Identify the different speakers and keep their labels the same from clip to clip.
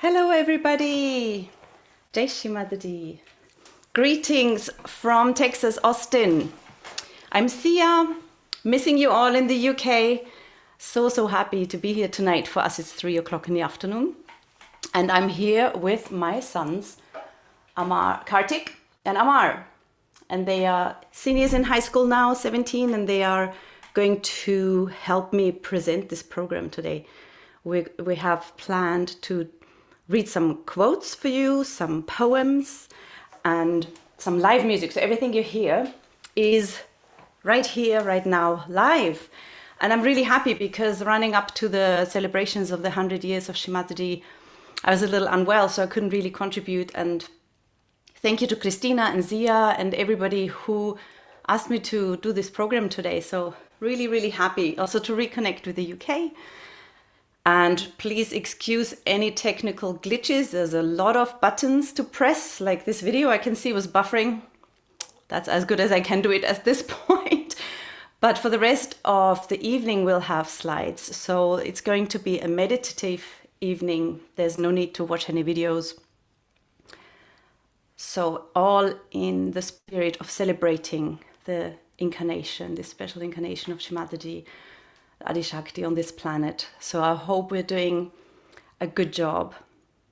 Speaker 1: Hello everybody! Jai Shri Madadi. Greetings from Texas, Austin. I'm Sia, missing you all in the UK. So happy to be here tonight. For us it's 3 o'clock in the afternoon. And I'm here with my sons, Kartik and Amar. And they are seniors in high school now, 17, and they are going to help me present this program today. We have planned to read some quotes for you, some poems, and some live music. So everything you hear is right here, right now, live. And I'm really happy because running up to the celebrations of the 100 years of Shri Mataji, I was a little unwell, so I couldn't really contribute. And thank you to Christina and Zia and everybody who asked me to do this program today. So really happy also to reconnect with the UK. And please excuse any technical glitches. There's a lot of buttons to press, like this video I can see was buffering. That's as good as I can do it at this point. But for the rest of the evening, we'll have slides. So it's going to be a meditative evening. There's no need to watch any videos. So all in the spirit of celebrating the incarnation, the special incarnation of Shri Mataji, Adi Shakti on this planet. So I hope we're doing a good job.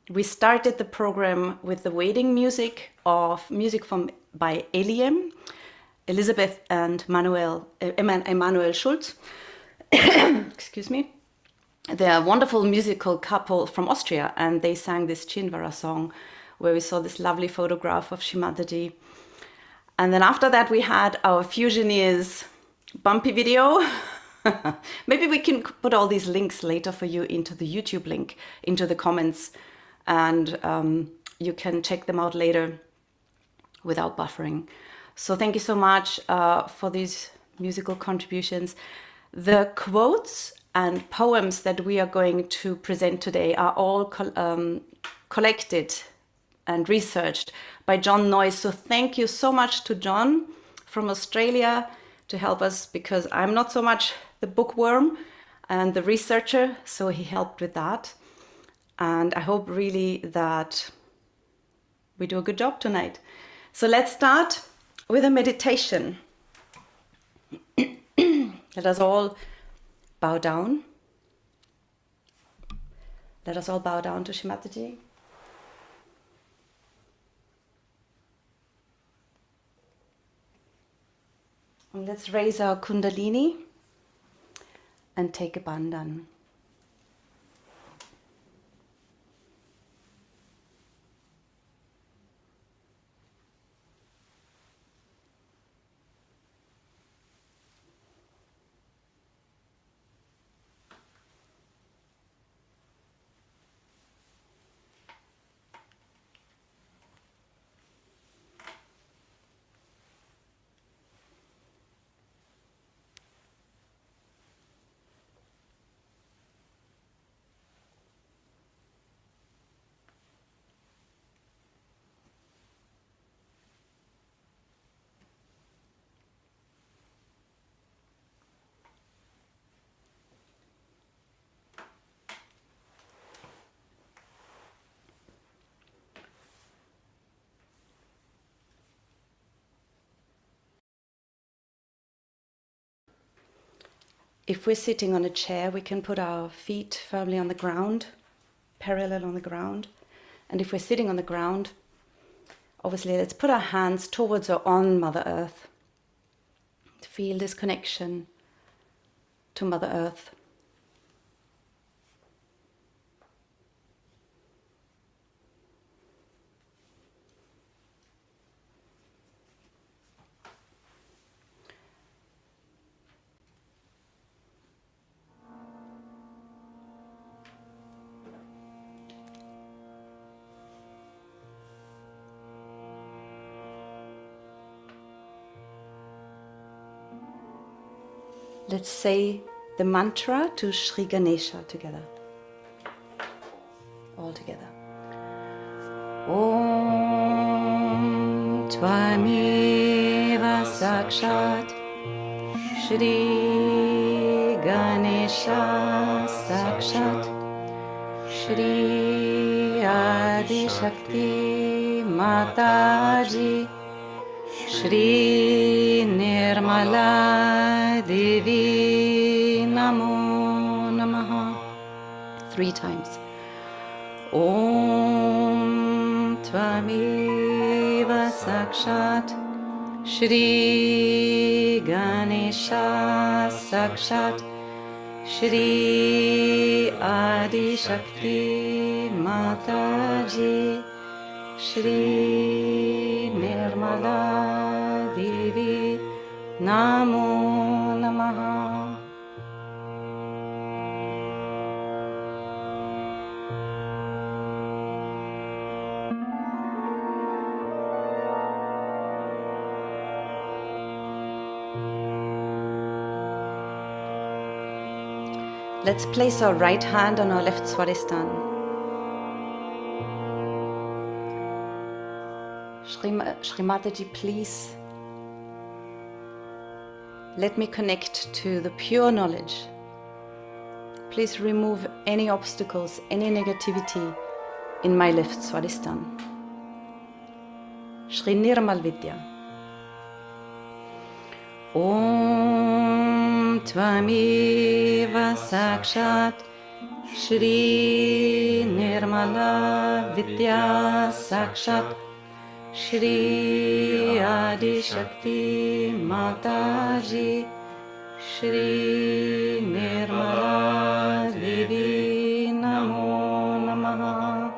Speaker 1: We started the program with the waiting music by Eliem, Elizabeth and Emanuel Schulz. Excuse me. They're a wonderful musical couple from Austria, and they sang this Chinvara song where we saw this lovely photograph of Shri Mataji. And then after that we had our Fusioneers bumpy video. Maybe we can put all these links later for you into the YouTube link, into the comments, and you can check them out later without buffering. So thank you so much for these musical contributions. The quotes and poems that we are going to present today are all collected and researched by John Noyes. So thank you so much to John from Australia to help us, because I'm not so much the bookworm and the researcher, so he helped with that. And I hope really that we do a good job tonight. So let's start with a meditation. Let us all bow down. Let us all bow down to Shri Mataji. And let's raise our Kundalini and take a bandhan. If we're sitting on a chair, we can put our feet firmly on the ground, parallel on the ground. And if we're sitting on the ground, obviously let's put our hands towards or on Mother Earth. To feel this connection to Mother Earth. Let's say the mantra to Sri Ganesha together. All together. Om Tvameva Sakshat Shri Ganesha Sakshat Shri Adi Shakti Mataji, Shri Nirmala Devi Namo Namaha. 3 times. Om Tvameva Sakshat Shri Ganesha Sakshat Shri Adi Shakti Mataji, Shri Nirmala Devi Namo Namaha. Let's place our right hand on our left Swadhisthana. Shri Mataji, please let me connect to the pure knowledge. Please remove any obstacles, any negativity in my left Swadhisthana. Shri Nirmal Vidya. Om Tvameva Sakshat Shri Nirmala Vidya Sakshat Shri Adi Shakti Mataji, Shri Nirmala Devi Namo Namaha.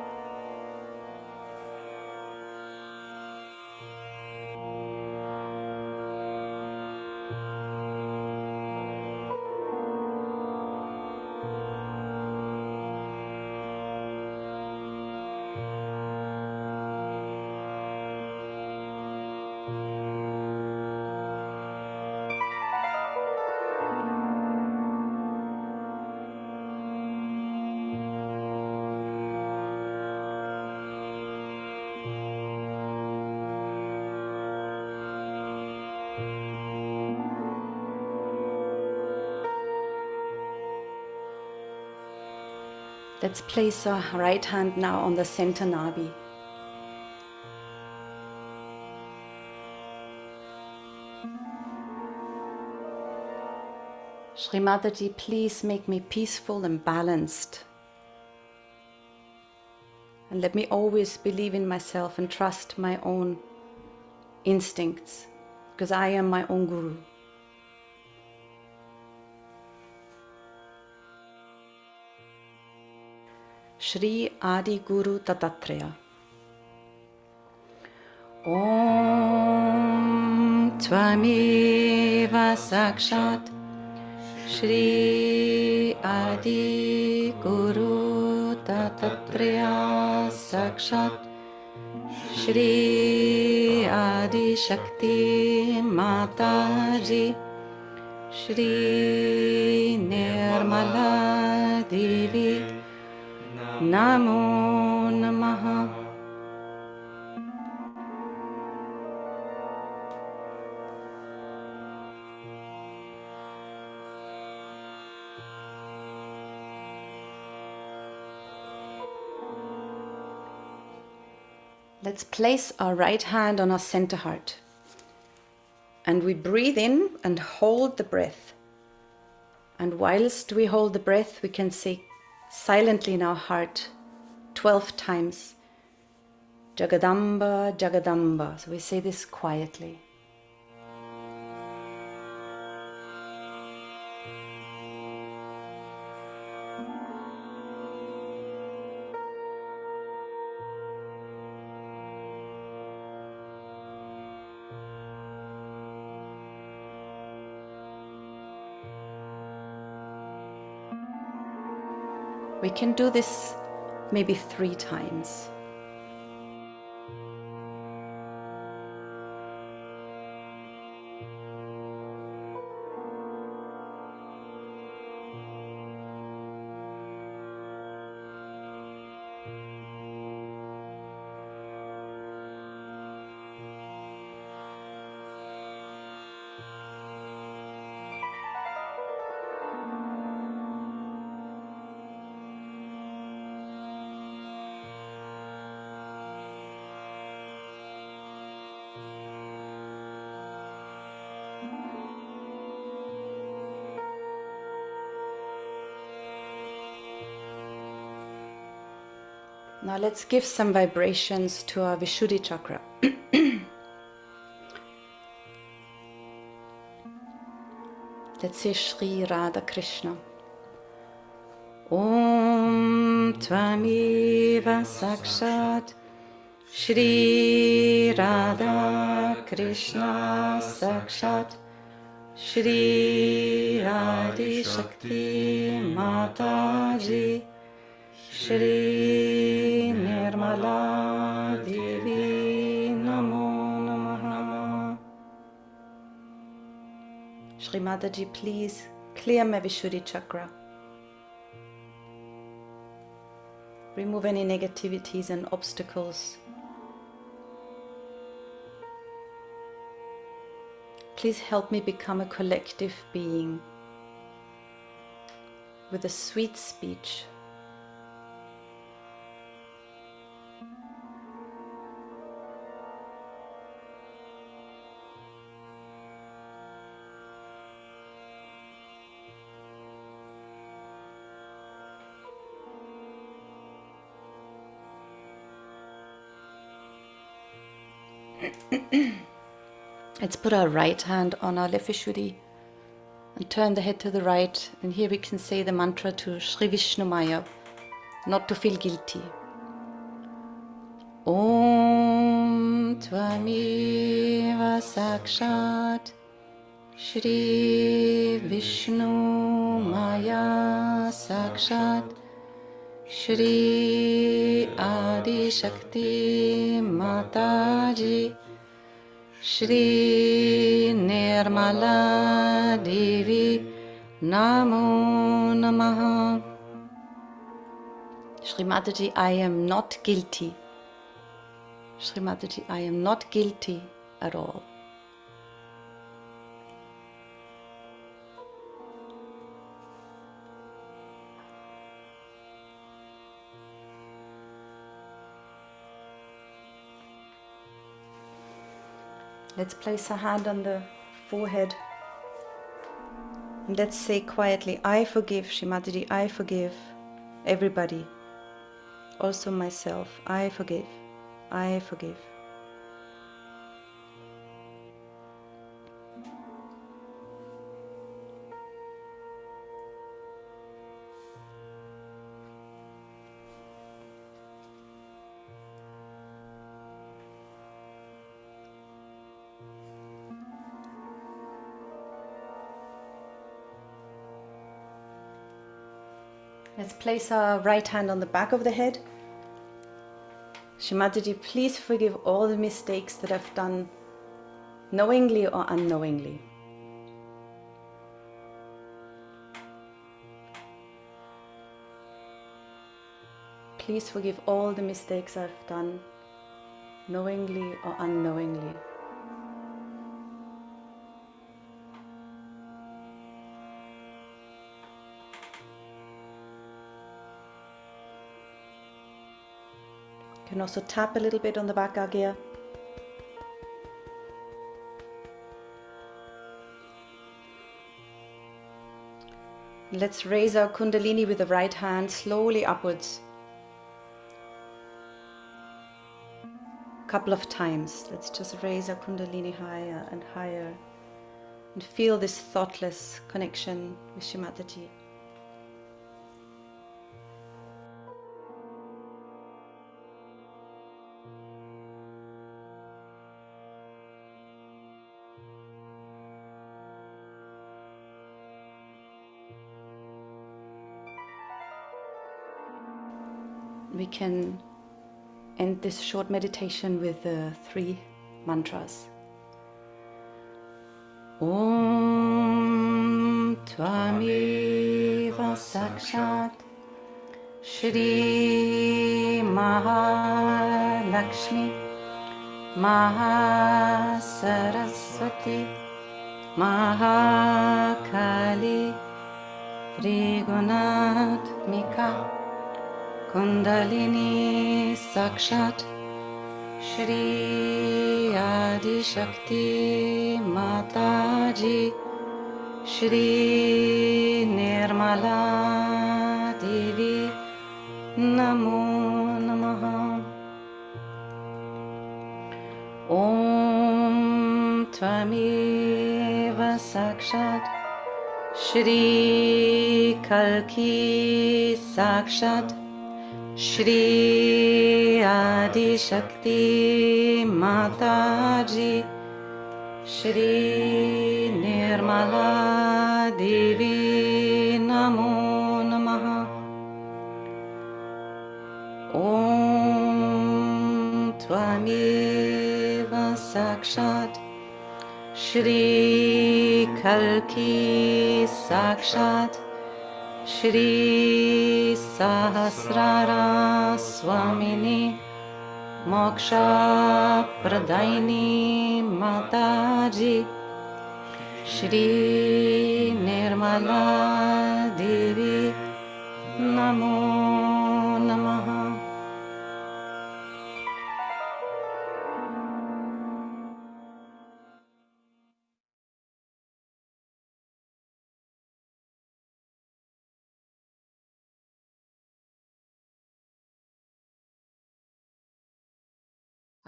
Speaker 1: Let's place our right hand now on the center navi. Shri Mataji, please make me peaceful and balanced. And let me always believe in myself and trust my own instincts, because I am my own guru. Shri Adi Guru Dattatreya. Om Tvameva Sakshat Shri Adi Guru Dattatreya Sakshat Shri Adi Shakti Mataji, Shri Nirmala Devi Namo Namaha. Let's place our right hand on our center heart. And we breathe in and hold the breath. And whilst we hold the breath, we can say silently in our heart 12 times, Jagadamba, Jagadamba. So we say this quietly. We can do this maybe 3 times. Now let's give some vibrations to our Vishuddhi chakra. Let's say Shri Radha Krishna. Om Tvamiva Sakshat Shri Radha Krishna Sakshat Shri Adi Shakti Mataji Shri Nirmala Devi Namo Namaha. Shri Mataji, please clear my Vishuddhi chakra. Remove any negativities and obstacles. Please help me become a collective being with a sweet speech. Let's put our right hand on our left Vishuddhi and turn the head to the right, and here we can say the mantra to Shri Vishnu Maya, not to feel guilty. Om Tvamiva Sakshat Shri Vishnu Maya Sakshat Shri Adi Shakti Mataji Shri Nirmala Devi Namo Namaha. Shri Mataji, I am not guilty. Shri Mataji, I am not guilty at all. Let's place a hand on the forehead and let's say quietly, I forgive, Shri Mataji, I forgive everybody, also myself. I forgive, I forgive. Let's place our right hand on the back of the head. Shri Mataji, please forgive all the mistakes that I've done, knowingly or unknowingly. Please forgive all the mistakes I've done, knowingly or unknowingly. You can also tap a little bit on the back agya. Let's raise our Kundalini with the right hand slowly upwards. A couple of times. Let's just raise our Kundalini higher and higher and feel this thoughtless connection with Shri Mataji. We can end this short meditation with the 3 mantras. Om Tvamiva Sakshat Shri Mahalakshmi Mahasaraswati Mahakali Trigunatmika Kundalini Sakshat Shri Adi Shakti Mataji Shri Nirmala Devi Namo Namaha. Tvameva Sakshat Shri Kalki Sakshat Shri Adi Shakti Mataji Shri Nirmala Devi Namo Namaha Om Tvameva Sakshat Shri Kalki Sakshat Shri Sahasrara Swamini Moksha Pradaini Mataji Shri Nirmala Devi Namo Namaha.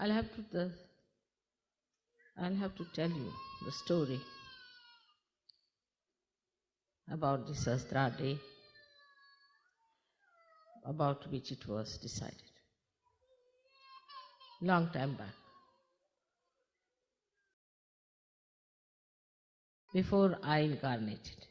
Speaker 2: I'll have to tell you the story about the Sastra day, about which it was decided long time back, before I incarnated.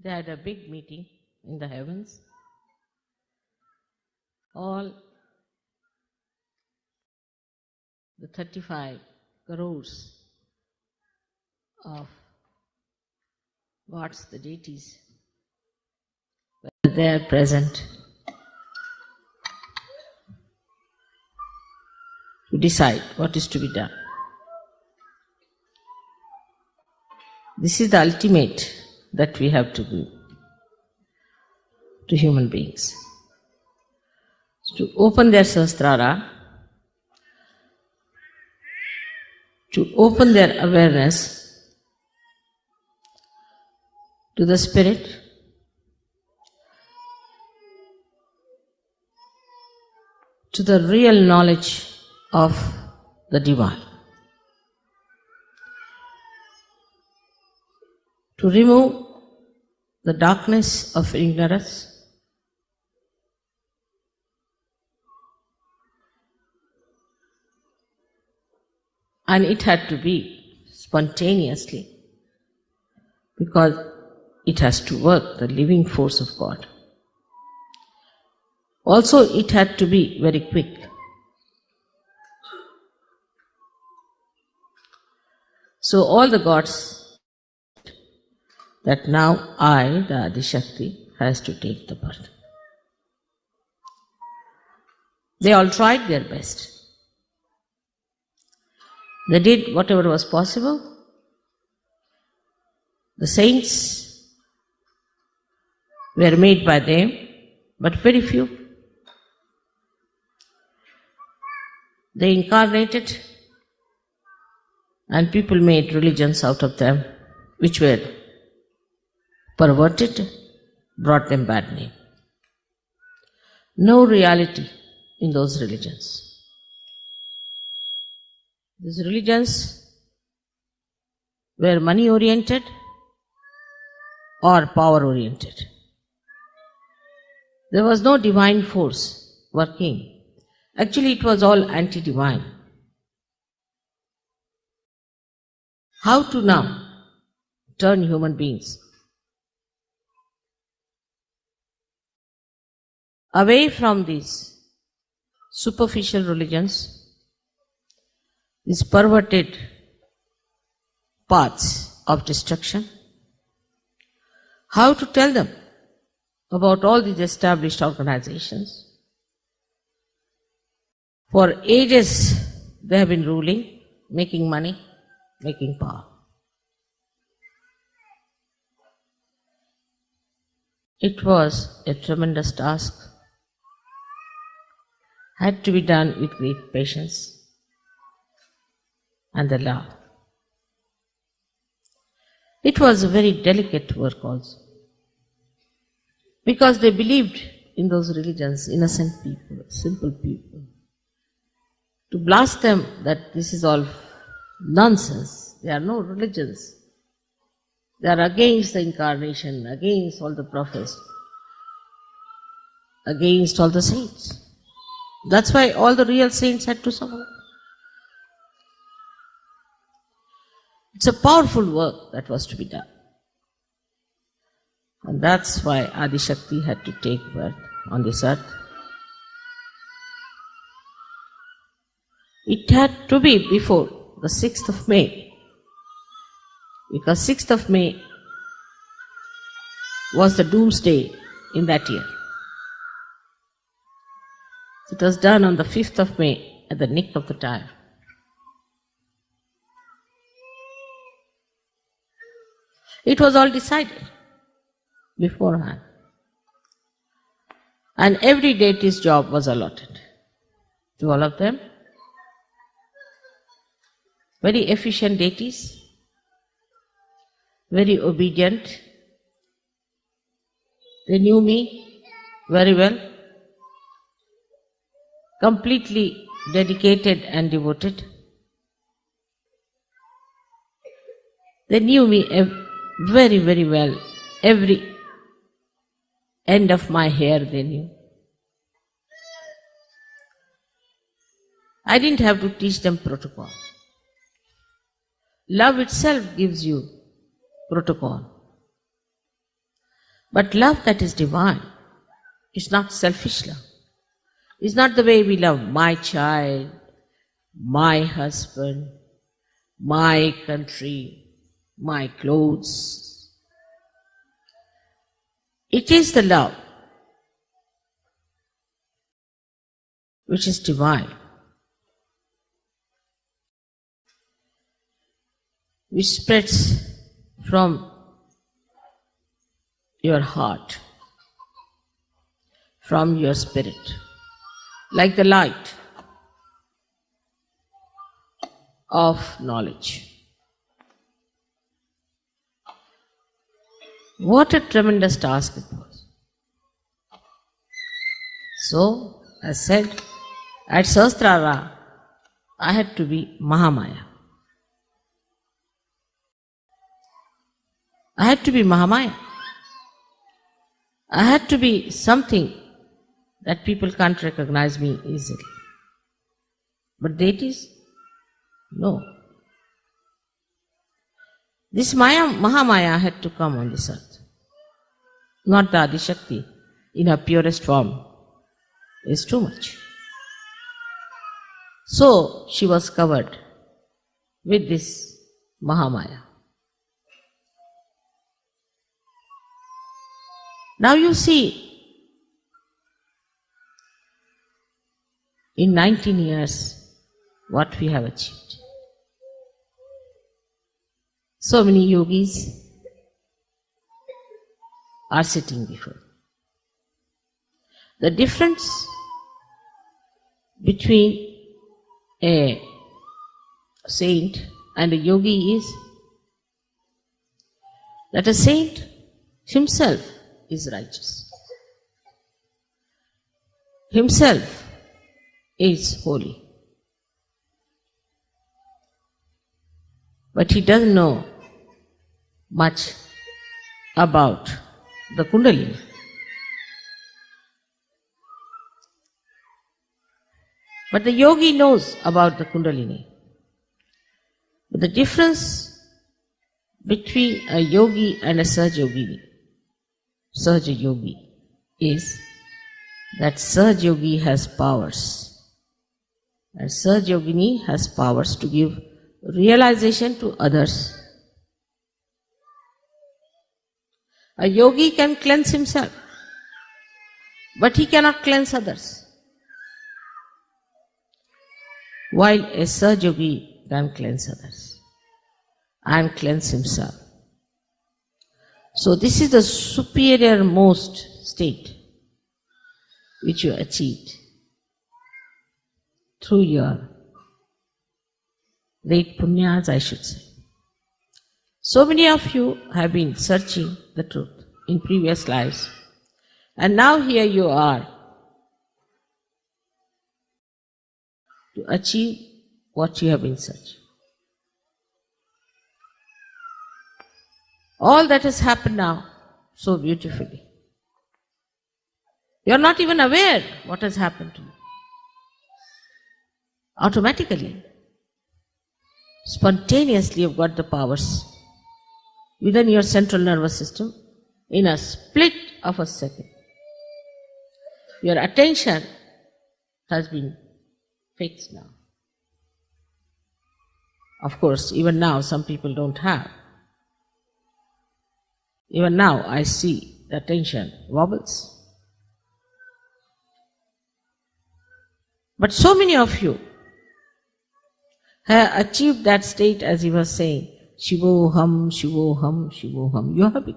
Speaker 2: They had a big meeting in the heavens. All the 35 crores of gods, the deities, were there present to decide what is to be done. This is the ultimate that we have to do to human beings. To open their sahasrara, to open their awareness to the spirit, to the real knowledge of the divine, to remove the darkness of ignorance, and it had to be spontaneously, because it has to work, the living force of God. Also, it had to be very quick. So all the gods, that now I, the Adi Shakti, has to take the birth. They all tried their best. They did whatever was possible. The saints were made by them, but very few. They incarnated, and people made religions out of them, which were perverted, brought them bad name. No reality in those religions. These religions were money oriented or power oriented. There was no divine force working. Actually, it was all anti-divine. How to now turn human beings away from these superficial religions, these perverted paths of destruction? How to tell them about all these established organizations? For ages they have been ruling, making money, making power. It was a tremendous task, had to be done with great patience and the love. It was a very delicate work also, because they believed in those religions, innocent people, simple people, to blast them that this is all nonsense. There are no religions. They are against the incarnation, against all the prophets, against all the saints. That's why all the real saints had to suffer. It's a powerful work that was to be done. And that's why Adi Shakti had to take birth on this earth. It had to be before the 6th of May, because 6th of May was the doomsday in that year. It was done on the 5th of May at the nick of the time. It was all decided beforehand. And every deity's job was allotted to all of them. Very efficient deities, very obedient. They knew me very well, completely dedicated and devoted. They knew me very, very well. Every end of my hair they knew. I didn't have to teach them protocol. Love itself gives you protocol. But love that is divine is not selfish love. It's not the way we love my child, my husband, my country, my clothes. It is the love which is divine, which spreads from your heart, from your spirit, like the light of knowledge. What a tremendous task it was. So, as said, at Sahasrara, I had to be Mahamaya. I had to be Mahamaya. I had to be something that people can't recognize me easily. But deities, no. This Mahamaya had to come on this earth. Not the Adi Shakti in her purest form is too much. So she was covered with this Mahamaya. Now you see, in 19 years, what we have achieved. So many yogis are sitting before. The difference between a saint and a yogi is that a saint himself is righteous. Himself is holy. But he doesn't know much about the Kundalini. But the yogi knows about the Kundalini. But the difference between a yogi and a Sahaja Yogi is that Sahaja Yogi has powers. And Sahaja Yogini has powers to give realization to others. A yogi can cleanse himself, but he cannot cleanse others. While a Sahaja Yogi can cleanse others and cleanse himself. So this is the superior most state which you achieved through your great punyas, I should say. So many of you have been searching the truth in previous lives. And now here you are to achieve what you have been searching. All that has happened now so beautifully. You are not even aware what has happened to you. Automatically, spontaneously you've got the powers within your central nervous system in a split of a second. Your attention has been fixed now. Of course, even now some people don't have. Even now I see the attention wobbles. But so many of you have achieved that state, as he was saying, Shivoham, Shivoham, Shivoham. You have it.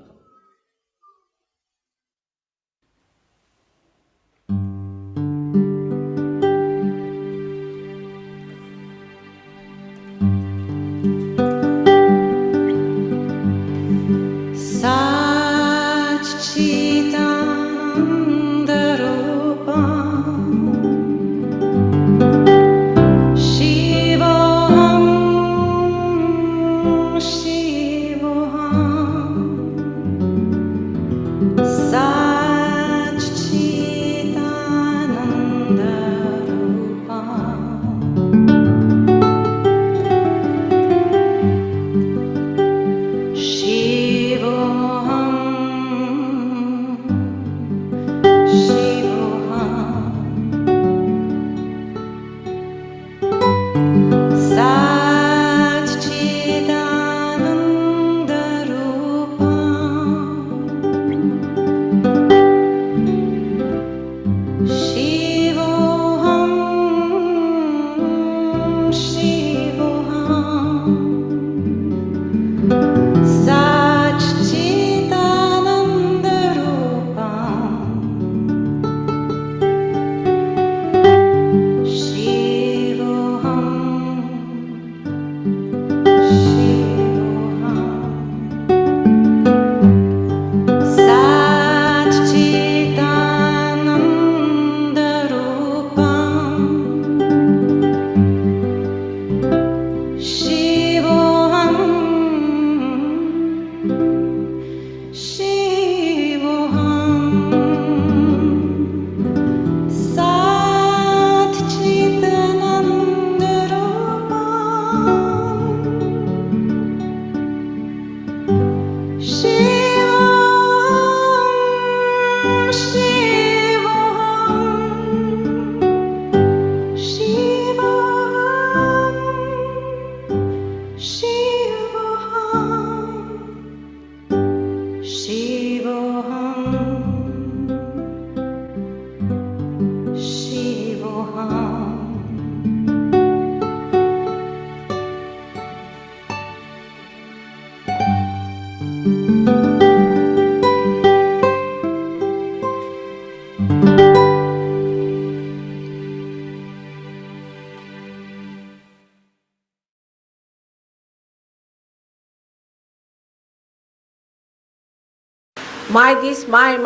Speaker 2: My this, my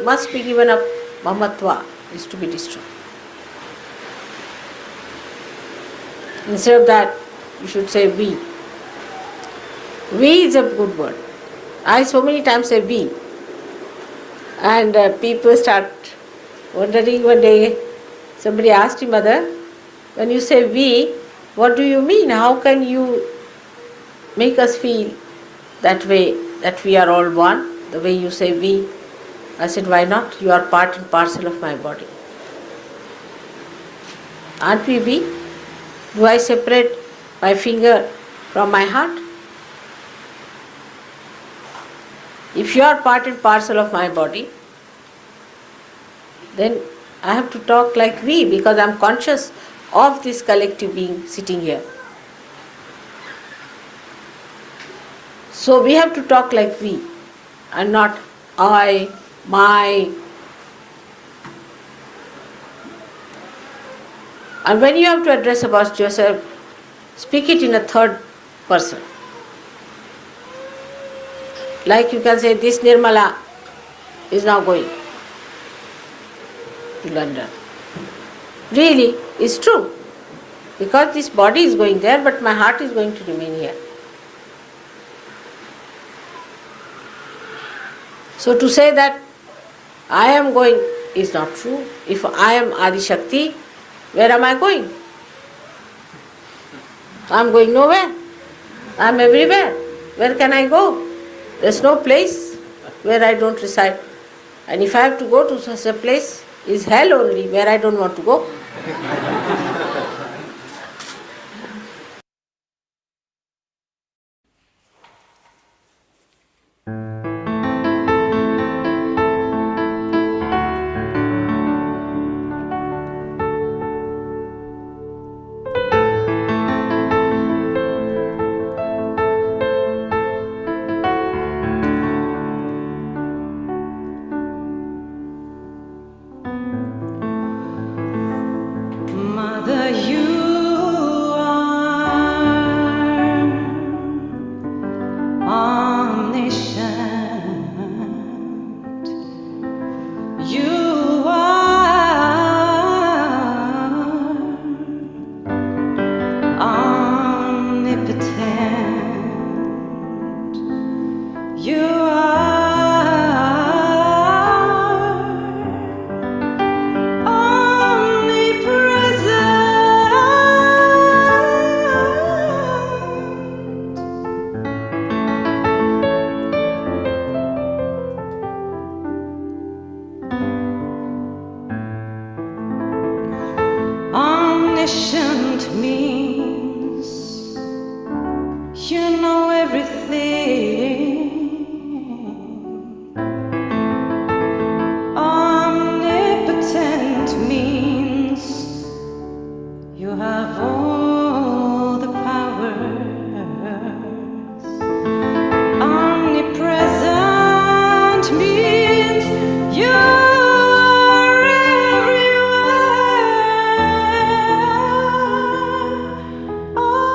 Speaker 2: must be given up. Mamatva is to be destroyed. Instead of that, you should say we. We is a good word. I so many times say we. And people start wondering. One day, somebody asked him, Mother, when you say we, what do you mean? How can you make us feel that way, that we are all one? The way you say we. I said, why not? You are part and parcel of my body. Aren't we we? Do I separate my finger from my heart? If you are part and parcel of my body, then I have to talk like we, because I am conscious of this collective being sitting here. So we have to talk like we, and not I, my. And when you have to address about yourself, speak it in a third person. Like you can say, this Nirmala is now going. to London. Really, it's true. Because this body is going there, but my heart is going to remain here. So to say that I am going is not true. If I am Adi Shakti, where am I going? I am going nowhere. I am everywhere. Where can I go? There's no place where I don't reside. And if I have to go to such a place, is hell only where I don't want to go.
Speaker 1: Mother, you are omniscient. You are omnipotent. You are omniscient means you know everything. Omnipotent means you have all the powers. Omnipresent means you're everywhere, always.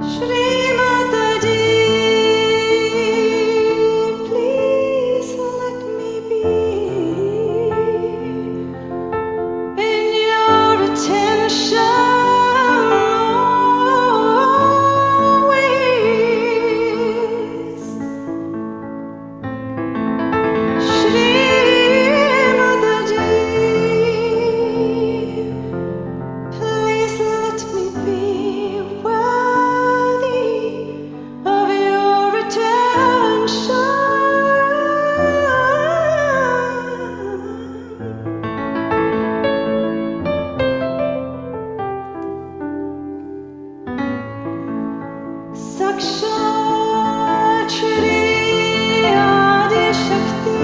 Speaker 1: Shri Mataji, please let me be in your attention always. Shri Mataji, please let me be worthy of your attention. Sakshat Shri Adi Shakti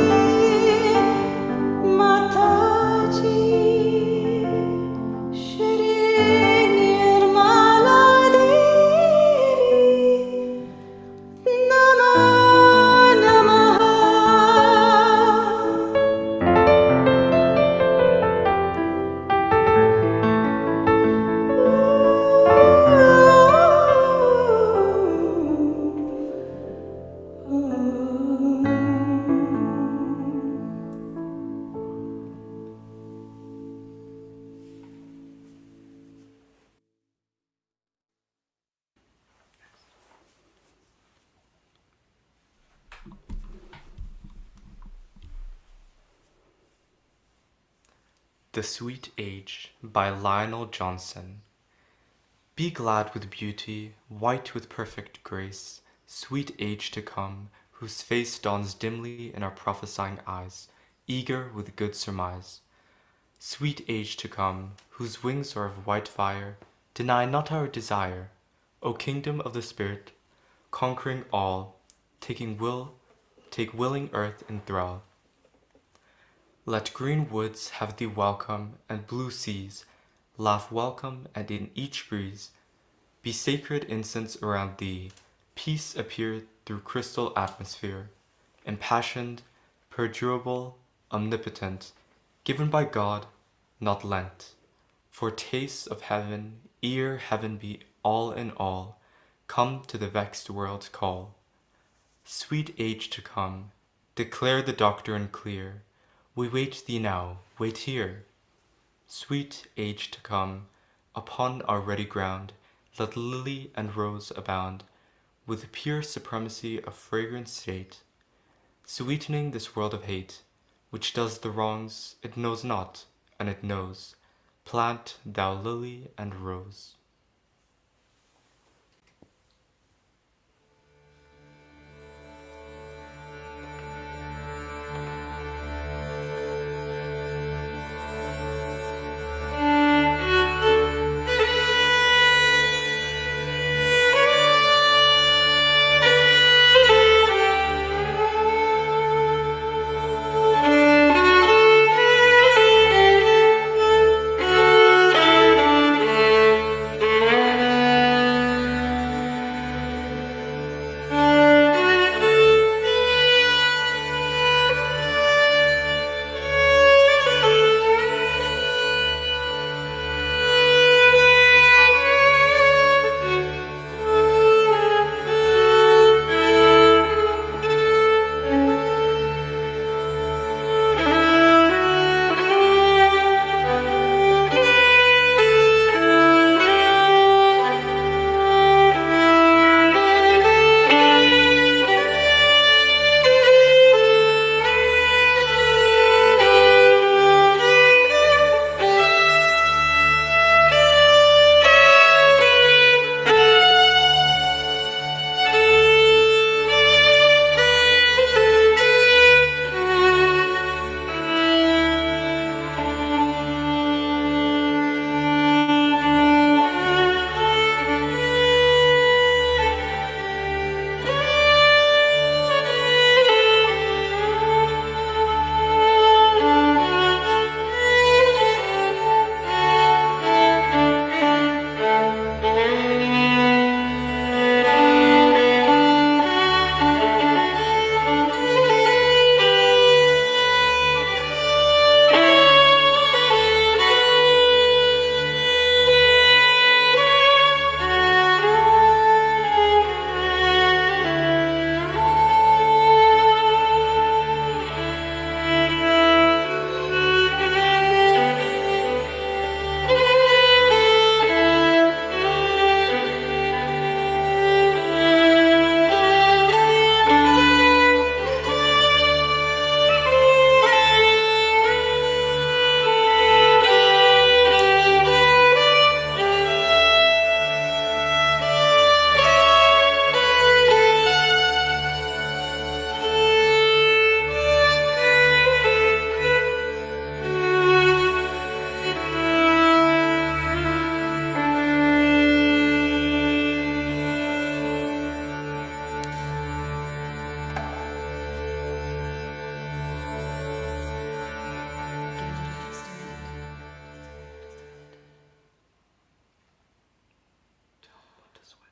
Speaker 1: Mataji, Shri Nirmala Devi, Namo Namaha.
Speaker 3: The Sweet Age by Lionel Johnson. Be glad with beauty, white with perfect grace, sweet age to come, whose face dawns dimly in our prophesying eyes, eager with good surmise. Sweet age to come, whose wings are of white fire, deny not our desire, O kingdom of the Spirit, conquering all, take willing earth in thrall. Let green woods have thee welcome, and blue seas laugh welcome, and in each breeze be sacred incense around thee, peace appear through crystal atmosphere, impassioned, perdurable, omnipotent, given by God, not lent. For taste of heaven, ere heaven be all in all, come to the vexed world's call. Sweet age to come, declare the doctrine clear. We wait thee now, wait here. Sweet age to come, upon our ready ground, let lily and rose abound, with pure supremacy of fragrant state, sweetening this world of hate, which does the wrongs it knows not, and it knows. Plant thou lily and rose.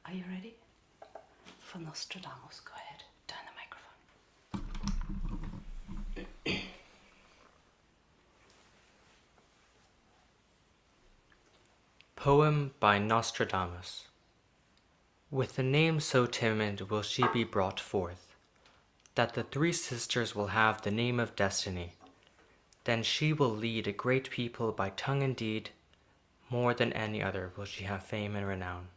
Speaker 1: Are you ready? For Nostradamus, go ahead, turn the microphone.
Speaker 4: Poem by Nostradamus. With a name so timid will she be brought forth, that the three sisters will have the name of destiny. Then she will lead a great people by tongue and deed, more than any other will she have fame and renown.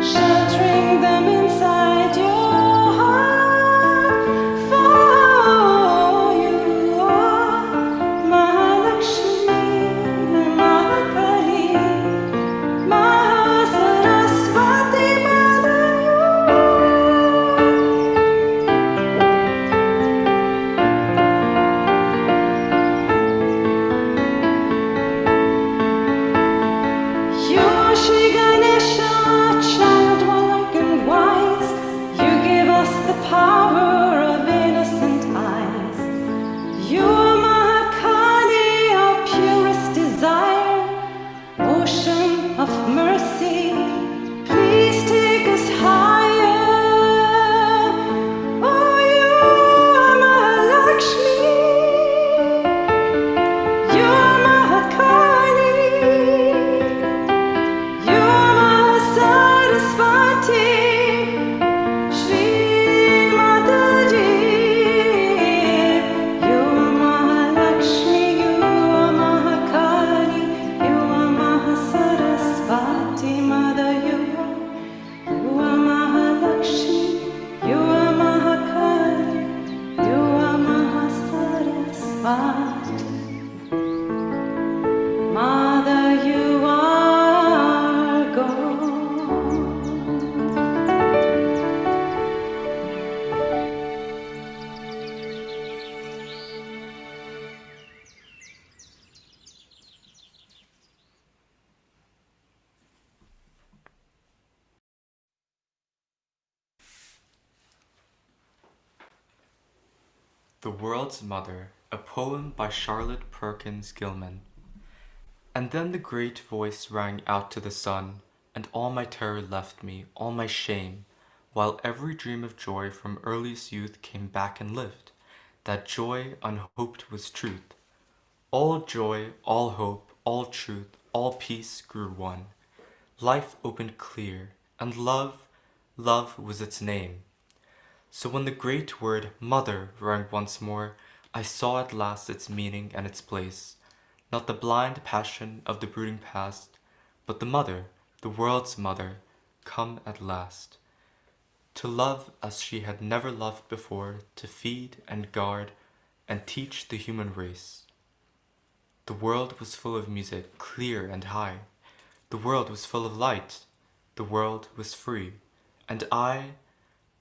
Speaker 1: sheltering them inside your heart. For you are Mahalakshmi, Mahakali, Mahasaraswati, Mother. You are Shri Ganesha, childlike and wise. You give us the power of innocent eyes. You are Mahakali, our purest desire, ocean of mercy. Please take us higher. Oh, you are Mahalakshmi. You are Mahakali. You are Mahasaraswati, Shri Mataji. You are Mahalakshmi, you are Mahakali, you are Mahasaraswati, Mother. You are Mahalakshmi, you are Mahakali, you are Mahasaraswati. Mother, you are God.
Speaker 3: The World's Mother, a poem by Charlotte Perkins Gilman. And then the great voice rang out to the sun, and all my terror left me, all my shame, while every dream of joy from earliest youth came back and lived. That joy unhoped was truth. All joy, all hope, all truth, all peace grew one. Life opened clear, and love, love was its name. So when the great word mother rang once more, I saw at last its meaning and its place. Not the blind passion of the brooding past, but the mother, the world's mother, come at last. To love as she had never loved before, to feed and guard and teach the human race. The world was full of music, clear and high. The world was full of light. The world was free. And I,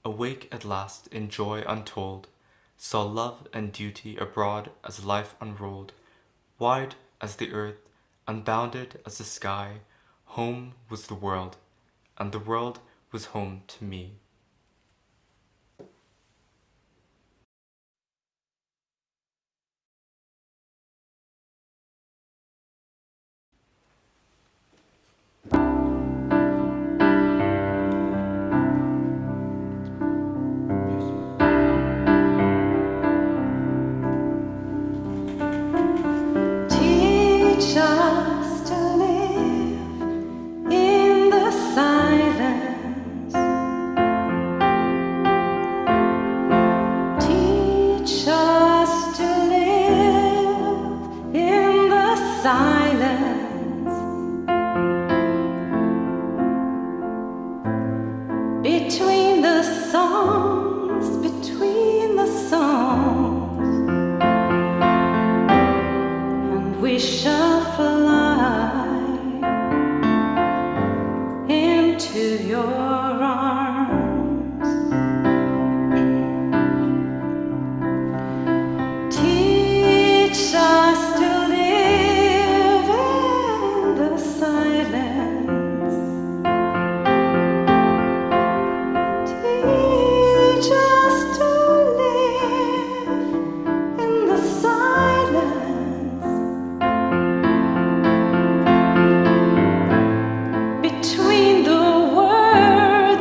Speaker 3: awake at last in joy untold, saw love and duty abroad as life unrolled. Wide as the earth, unbounded as the sky, home was the world, and the world was home to me.
Speaker 1: Teach us to live in the silence. Teach us to live in the silence. Between the songs, between the songs, and we shall fly into your arms. Teach us to live in the silence. Teach us to live in the silence. Between the words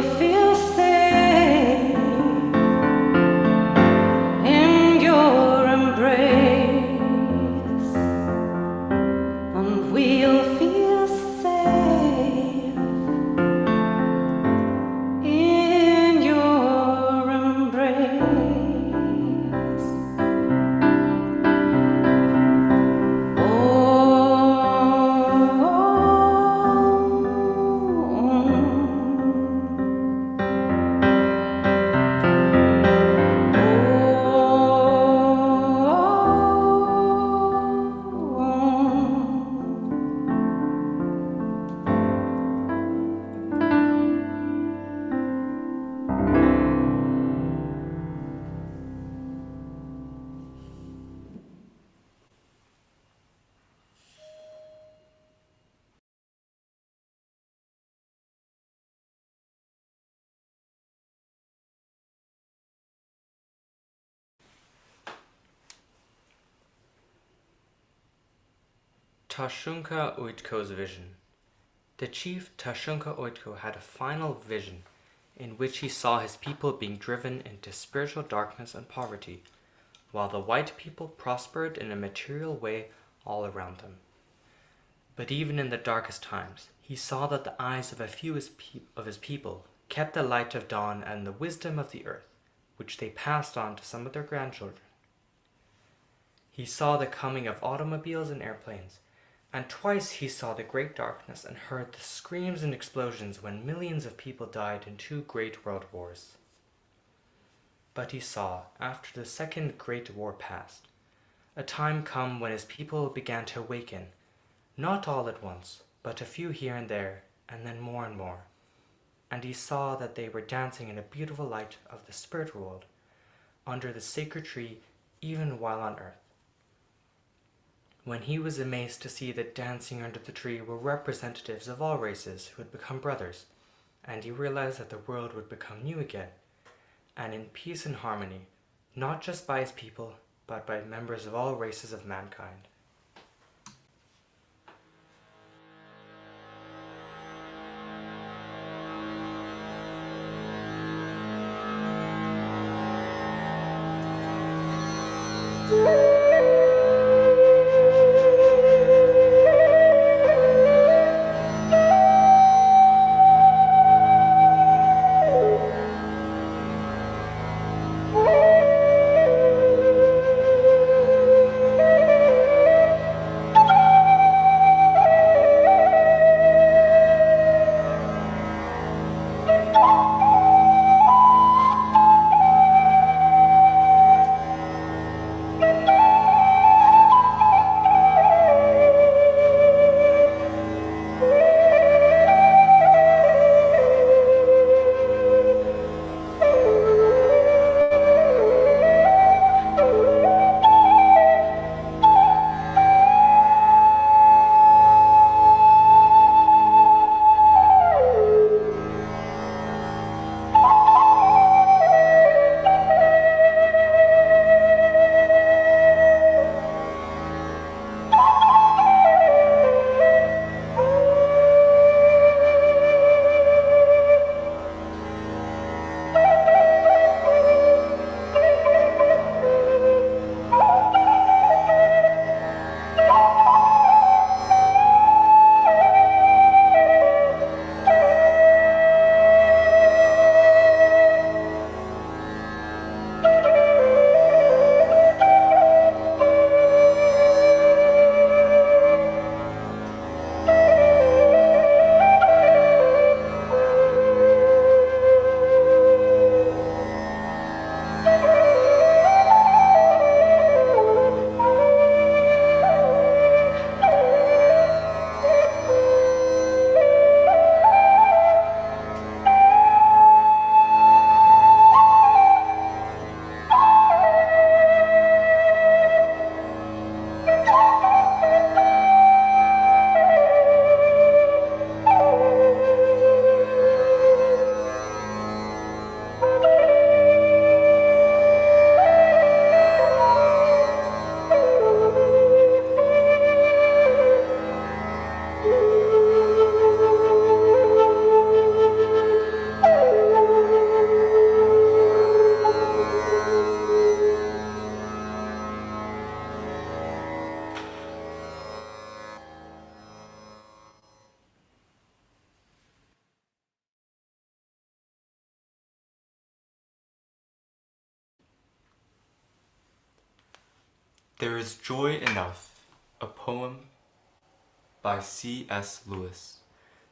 Speaker 1: we'll feel safe in your embrace, and we'll feel safe in your embrace.
Speaker 4: Tashunka Uitko's vision. The chief Tashunka Uitko had a final vision in which he saw his people being driven into spiritual darkness and poverty, while the white people prospered in a material way all around them. But even in the darkest times, he saw that the eyes of a few of his people kept the light of dawn and the wisdom of the earth, which they passed on to some of their grandchildren. He saw the coming of automobiles and airplanes, and twice he saw the great darkness and heard the screams and explosions when millions of people died in 2 great world wars. But he saw, after the second great war passed, a time come when his people began to awaken, not all at once, but a few here and there, and then more and more. And he saw that they were dancing in a beautiful light of the spirit world, under the sacred tree, even while on earth. When he was amazed to see that dancing under the tree were representatives of all races who had become brothers, and he realized that the world would become new again, and in peace and harmony, not just by his people, but by members of all races of mankind.
Speaker 3: There is joy enough, a poem by C.S. Lewis.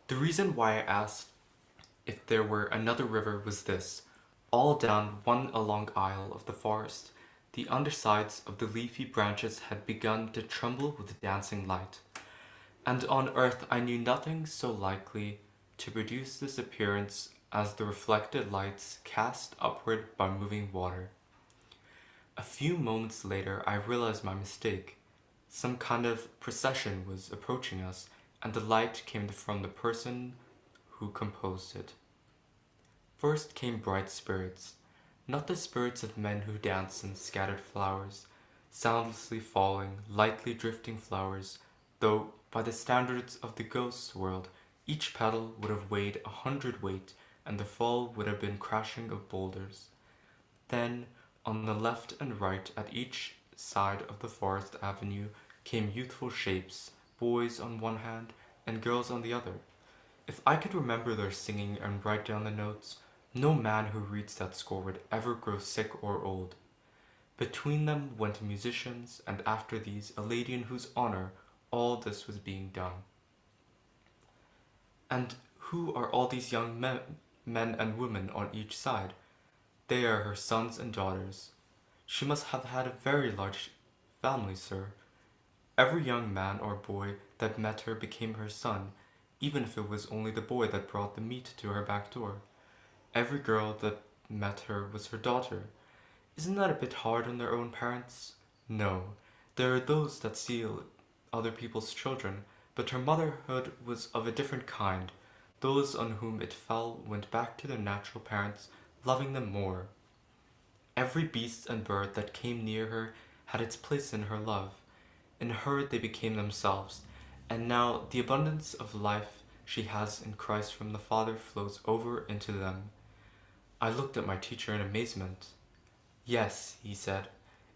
Speaker 3: The reason why I asked if there were another river was this. All down one along aisle of the forest, the undersides of the leafy branches had begun to tremble with dancing light. And on earth I knew nothing so likely to produce this appearance as the reflected lights cast upward by moving water. A few moments later I realized my mistake. Some kind of procession was approaching us, and the light came from the person who composed it. First came bright spirits, not the spirits of men who dance in scattered flowers, soundlessly falling, lightly drifting flowers, though by the standards of the ghosts' world, each petal would have weighed 100 weight, and the fall would have been crashing of boulders. Then, on the left and right at each side of the forest avenue came youthful shapes, boys on one hand and girls on the other. If I could remember their singing and write down the notes, no man who reads that score would ever grow sick or old. Between them went musicians, and after these a lady in whose honor all this was being done. And who are all these young men and women on each side? They are her sons and daughters. She must have had a very large family, sir. Every young man or boy that met her became her son, even if it was only the boy that brought the meat to her back door. Every girl that met her was her daughter. Isn't that a bit hard on their own parents? No, there are those that steal other people's children, but her motherhood was of a different kind. Those on whom it fell went back to their natural parents, loving them more. Every beast and bird that came near her had its place in her love. In her they became themselves, and now the abundance of life she has in Christ from the Father flows over into them. I looked at my teacher in amazement. Yes, he said,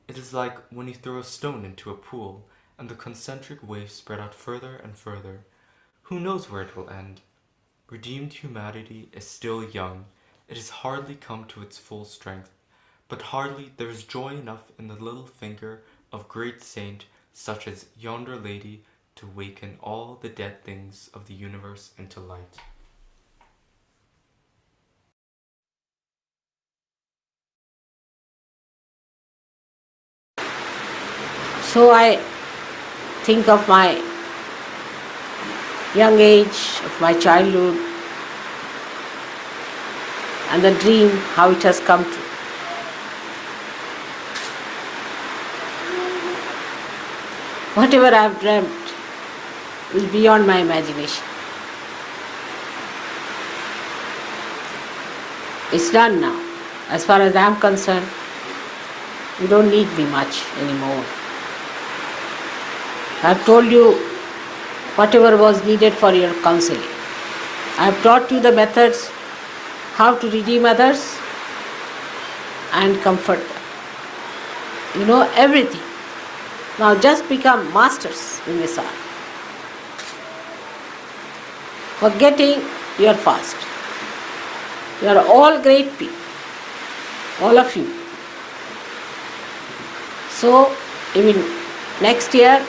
Speaker 3: it is like when you throw a stone into a pool, and the concentric waves spread out further and further. Who knows where it will end? Redeemed humanity is still young. It has hardly come to its full strength, but hardly there is joy enough in the little finger of great saint such as yonder lady to waken all the dead things of the universe into light.
Speaker 2: So I think of my young age, of my childhood, and the dream, how it has come true. Whatever I have dreamt is beyond my imagination. It's done now. As far as I am concerned, you don't need me much anymore. I have told you whatever was needed for your counseling. I have taught you the methods how to redeem others and comfort them. You know everything. Now just become masters in this art. Forgetting your past. You are all great people, all of you. So, even next year,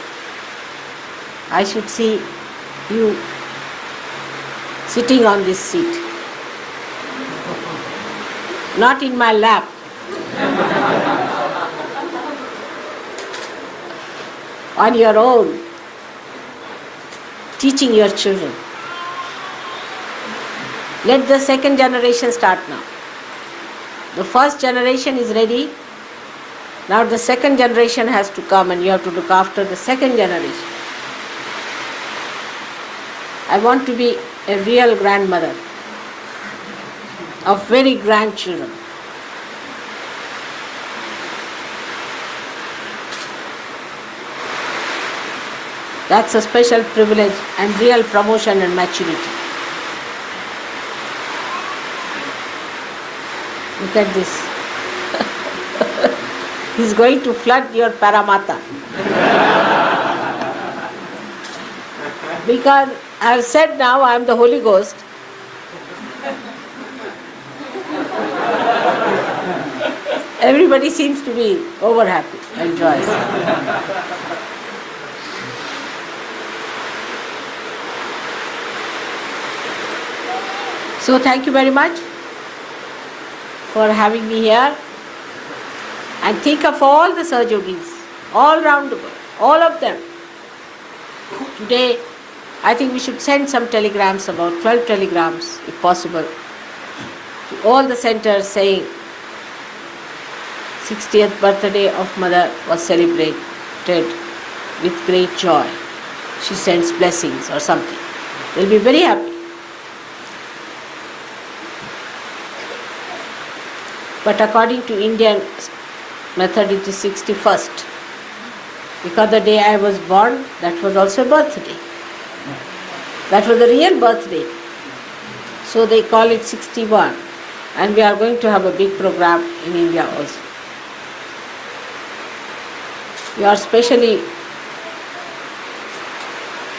Speaker 2: I should see you sitting on this seat. Not in my lap. On your own, teaching your children. Let the second generation start now. The first generation is ready. Now the second generation has to come and you have to look after the second generation. I want to be a real grandmother of very grandchildren. That's a special privilege and real promotion and maturity. Look at this. He's going to flood your Paramata. Because I have said now I am the Holy Ghost. Everybody seems to be over happy and joyous. So thank you very much for having me here. And think of all the Sahaja Yogis all around the world, all of them. Today, I think we should send some telegrams, about 12 telegrams if possible, to all the centers saying 60th birthday of Mother was celebrated with great joy. She sends blessings or something. They'll be very happy. But according to Indian method, it is 61st. Because the day I was born, that was also a birthday. That was the real birthday. So they call it 61. And we are going to have a big program in India also. You are specially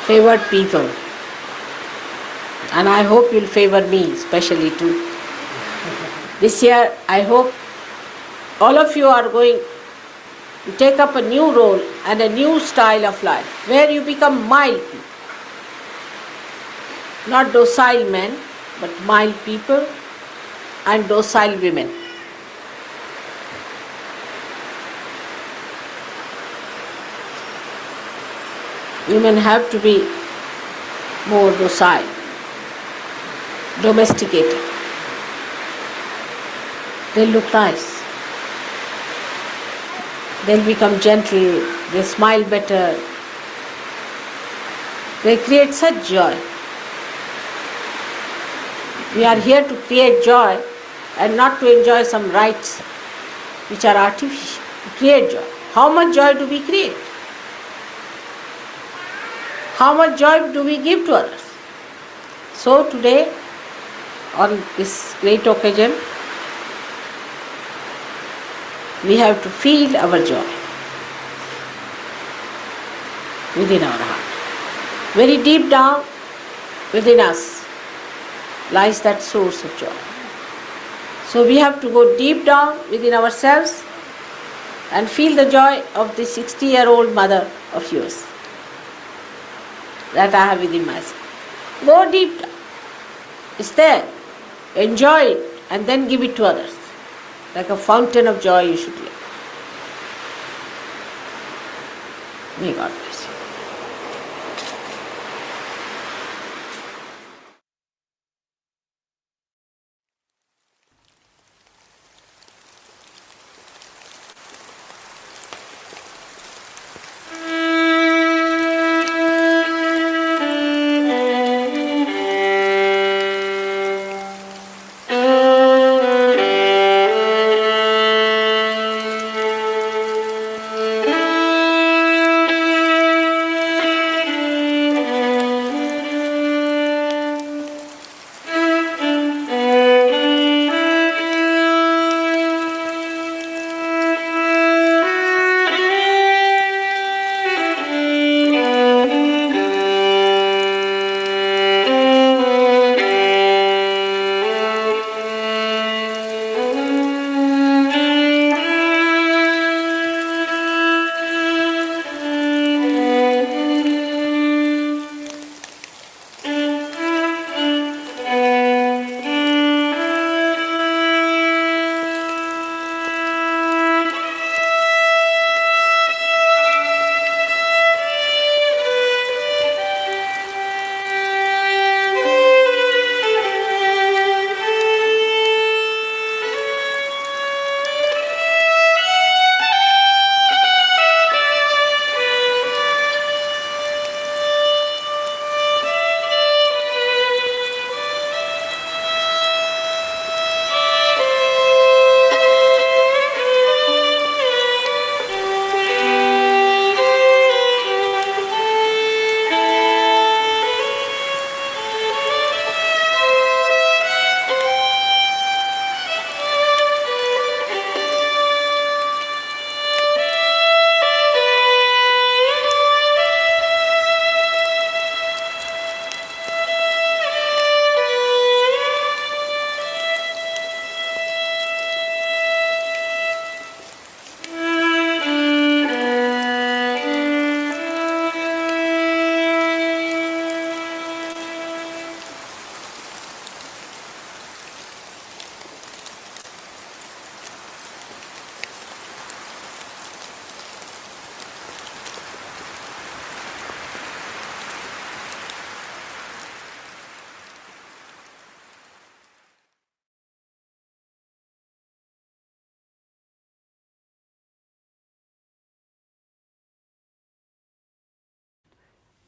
Speaker 2: favored people. And I hope you'll favor me specially too. This year, I hope all of you are going to take up a new role and a new style of life, where you become mild people. Not docile men, but mild people and docile women. Women have to be more docile, domesticated. They look nice. They'll become gentle, they smile better. They create such joy. We are here to create joy and not to enjoy some rites which are artificial. To create joy. How much joy do we create? How much joy do we give to others? So today, on this great occasion, we have to feel our joy within our heart. Very deep down within us lies that source of joy. So we have to go deep down within ourselves and feel the joy of the 60-year-old mother of yours that I have within myself. Go deep down. It's there. Enjoy it and then give it to others. Like a fountain of joy you should live. May God bless you.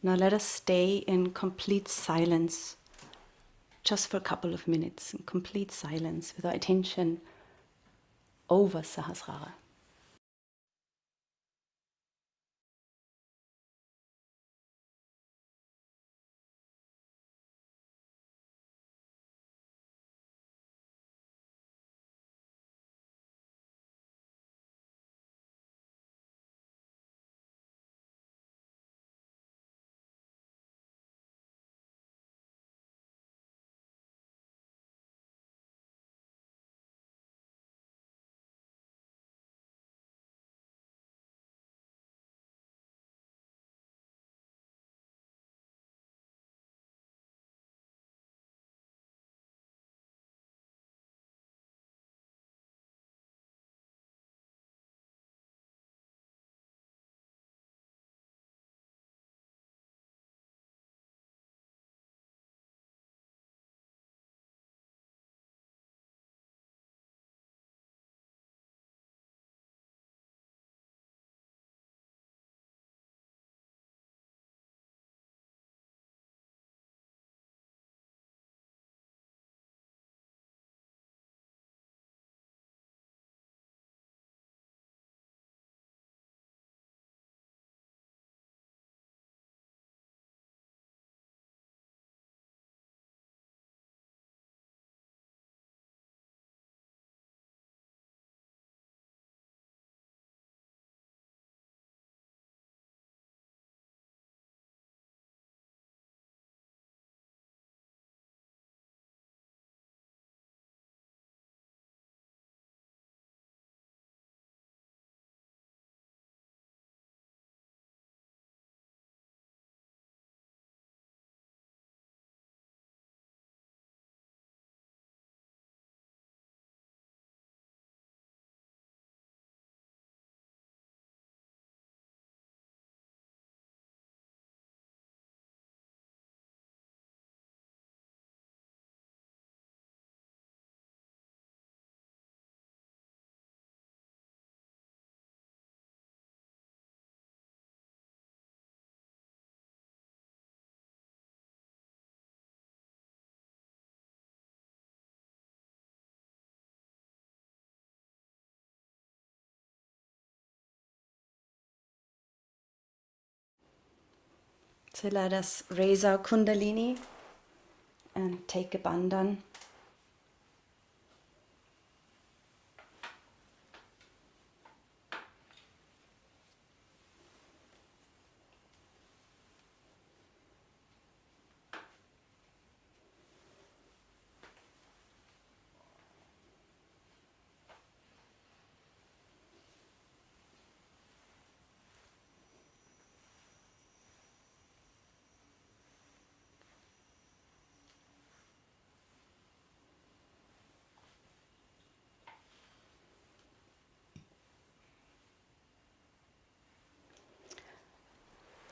Speaker 1: Now let us stay in complete silence, just for a couple of minutes, in complete silence, with our attention over Sahasrara. So let us raise our Kundalini and take a bandhan.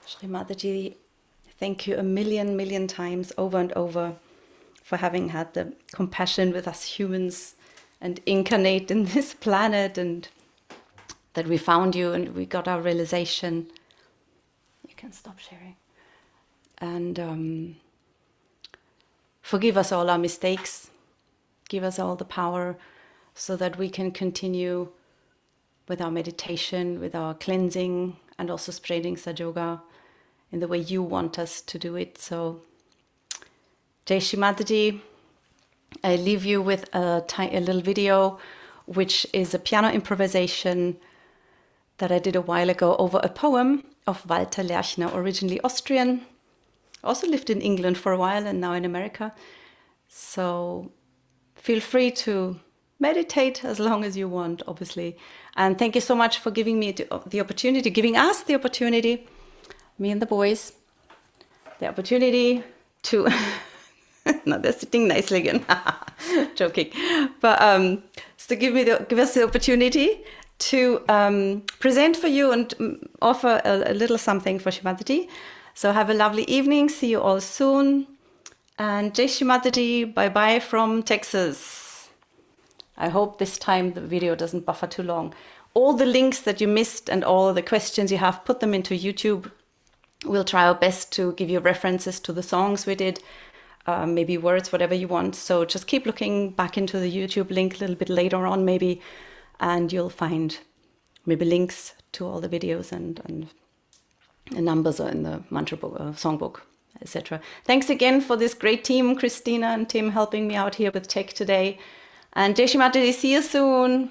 Speaker 1: Shri Mataji, thank you a million times over and over for having had the compassion with us humans and incarnate in this planet, and that we found you and we got our realization. You can stop sharing. And forgive us all our mistakes. Give us all the power so that we can continue with our meditation, with our cleansing, and also spreading Sahaja Yoga in the way you want us to do it. So, Jai Shri Mataji, I leave you with a little video, which is a piano improvisation that I did a while ago over a poem of Walter Lerchner, originally Austrian, also lived in England for a while and now in America. So feel free to meditate as long as you want, obviously. And thank you so much for giving me the opportunity, giving us the opportunity, me and the boys, the opportunity to, no, they're sitting nicely again, joking, but so give us the opportunity to present for you and offer a little something for Shri Mataji. So have a lovely evening, see you all soon, and Jai Shri Mataji, bye-bye from Texas. I hope this time the video doesn't buffer too long. All the links that you missed and all the questions you have, put them into YouTube. We'll try our best to give you references to the songs we did, maybe words, whatever you want. So just keep looking back into the YouTube link a little bit later on maybe, and you'll find maybe links to all the videos and the numbers in the mantra book, songbook, etc. Thanks again for this great team, Christina and Tim, helping me out here with tech today. And Jai Shri Mataji, see you soon.